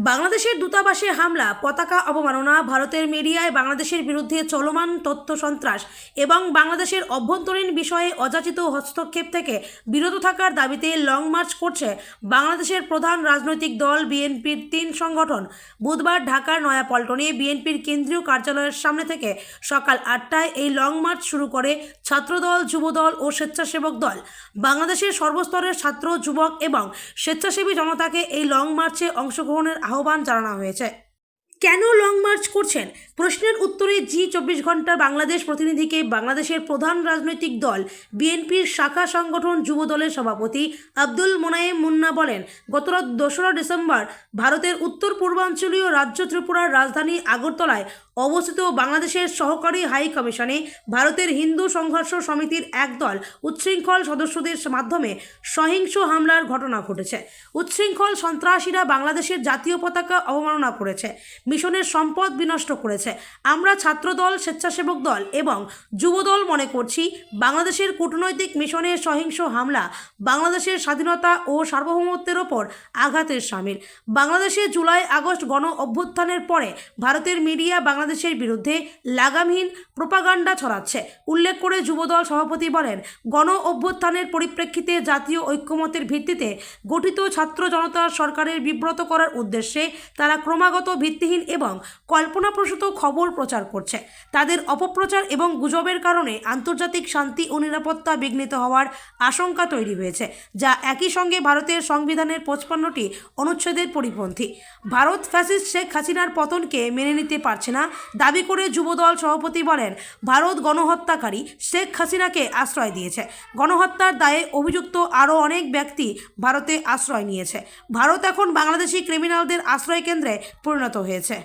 বাংলাদেশের দূতাবাসে হামলা, পতাকা অবমাননা, ভারতের মিডিয়ায় বাংলাদেশের বিরুদ্ধে চলমান তথ্য সন্ত্রাস এবং বাংলাদেশের অভ্যন্তরীণ বিষয়ে অযাচিত হস্তক্ষেপ থেকে বিরত থাকার দাবিতে লং মার্চ করছে বাংলাদেশের প্রধান রাজনৈতিক দল বিএনপির ৩ সংগঠন। বুধবার ঢাকার নয়াপল্টনে বিএনপির কেন্দ্রীয় কার্যালয়ের সামনে থেকে সকাল ৮টায় এই লং মার্চ শুরু করে ছাত্রদল, যুবদল ও স্বেচ্ছাসেবক দল। বাংলাদেশের সর্বস্তরের ছাত্র, যুবক এবং স্বেচ্ছাসেবী জনতাকে এই লং মার্চে অংশগ্রহণের আহ্বান জানানো হয়েছে। কেন লং মার্চ করছেন? প্রশ্নের উত্তরে জি ২৪ ঘন্টার বাংলাদেশ প্রতিনিধিকে বাংলাদেশের প্রধান রাজনৈতিক দল বিএনপির শাখা সংগঠন যুবদলের সভাপতি আব্দুল মোনায়েম মুন্না বলেন, গত ২রা ডিসেম্বর ভারতের উত্তর পূর্বাঞ্চলীয় রাজ্য ত্রিপুরার রাজধানী আগরতলায় অবস্থিত বাংলাদেশের সহকারী হাই কমিশনে ভারতের হিন্দু সংঘর্ষ সমিতির একদল উচ্ছৃঙ্খল সদস্যদের মাধ্যমে সহিংস হামলার ঘটনা ঘটেছে। উচ্ছৃঙ্খল সন্ত্রাসীরা বাংলাদেশের জাতীয় পতাকা অবমাননা করেছে, মিশনের সম্পদ বিনষ্ট করেছে। আমরা ছাত্রদল, স্বেচ্ছাসেবক দল এবং যুবদল মনে করছি, বাংলাদেশের কূটনৈতিক মিশনের সহিংস হামলা বাংলাদেশের স্বাধীনতা ও সার্বভৌমত্বের ওপর আঘাতের শামিল। বাংলাদেশে জুলাই আগস্ট গণ অভ্যুত্থানের পরে ভারতের মিডিয়া বাংলাদেশের বিরুদ্ধে লাগামহীন প্রোপাগান্ডা ছড়াচ্ছে। উল্লেখ করে যুবদল সভাপতি বলেন, গণ অভ্যুত্থানের পরিপ্রেক্ষিতে জাতীয় ঐক্যমতের ভিত্তিতে গঠিত ছাত্র জনতার সরকারের বিব্রত করার উদ্দেশ্যে তারা ক্রমাগত ভিত্তিহীন এবং কল্পনাপ্রসূত খবর প্রচার করছে। তাদের অপপ্রচার এবং গুজবের কারণে আন্তর্জাতিক শান্তি ও নিরাপত্তা বিঘ্নিত হওয়ার আশঙ্কা তৈরি হয়েছে, যা একই সঙ্গে ভারতের সংবিধানের ৫৫টি অনুচ্ছেদের পরিপন্থী। ভারত ফ্যাসিস্ট শেখ হাসিনার পতনকে মেনে নিতে পারছে না দাবি করে যুবদল সভাপতি বলেন, ভারত গণহত্যাকারী শেখ হাসিনাকে আশ্রয় দিয়েছে। গণহত্যার দায়ে অভিযুক্ত আরও অনেক ব্যক্তি ভারতে আশ্রয় নিয়েছে। ভারত এখন বাংলাদেশি ক্রিমিনালদের আশ্রয় কেন্দ্রে পরিণত হয়েছে।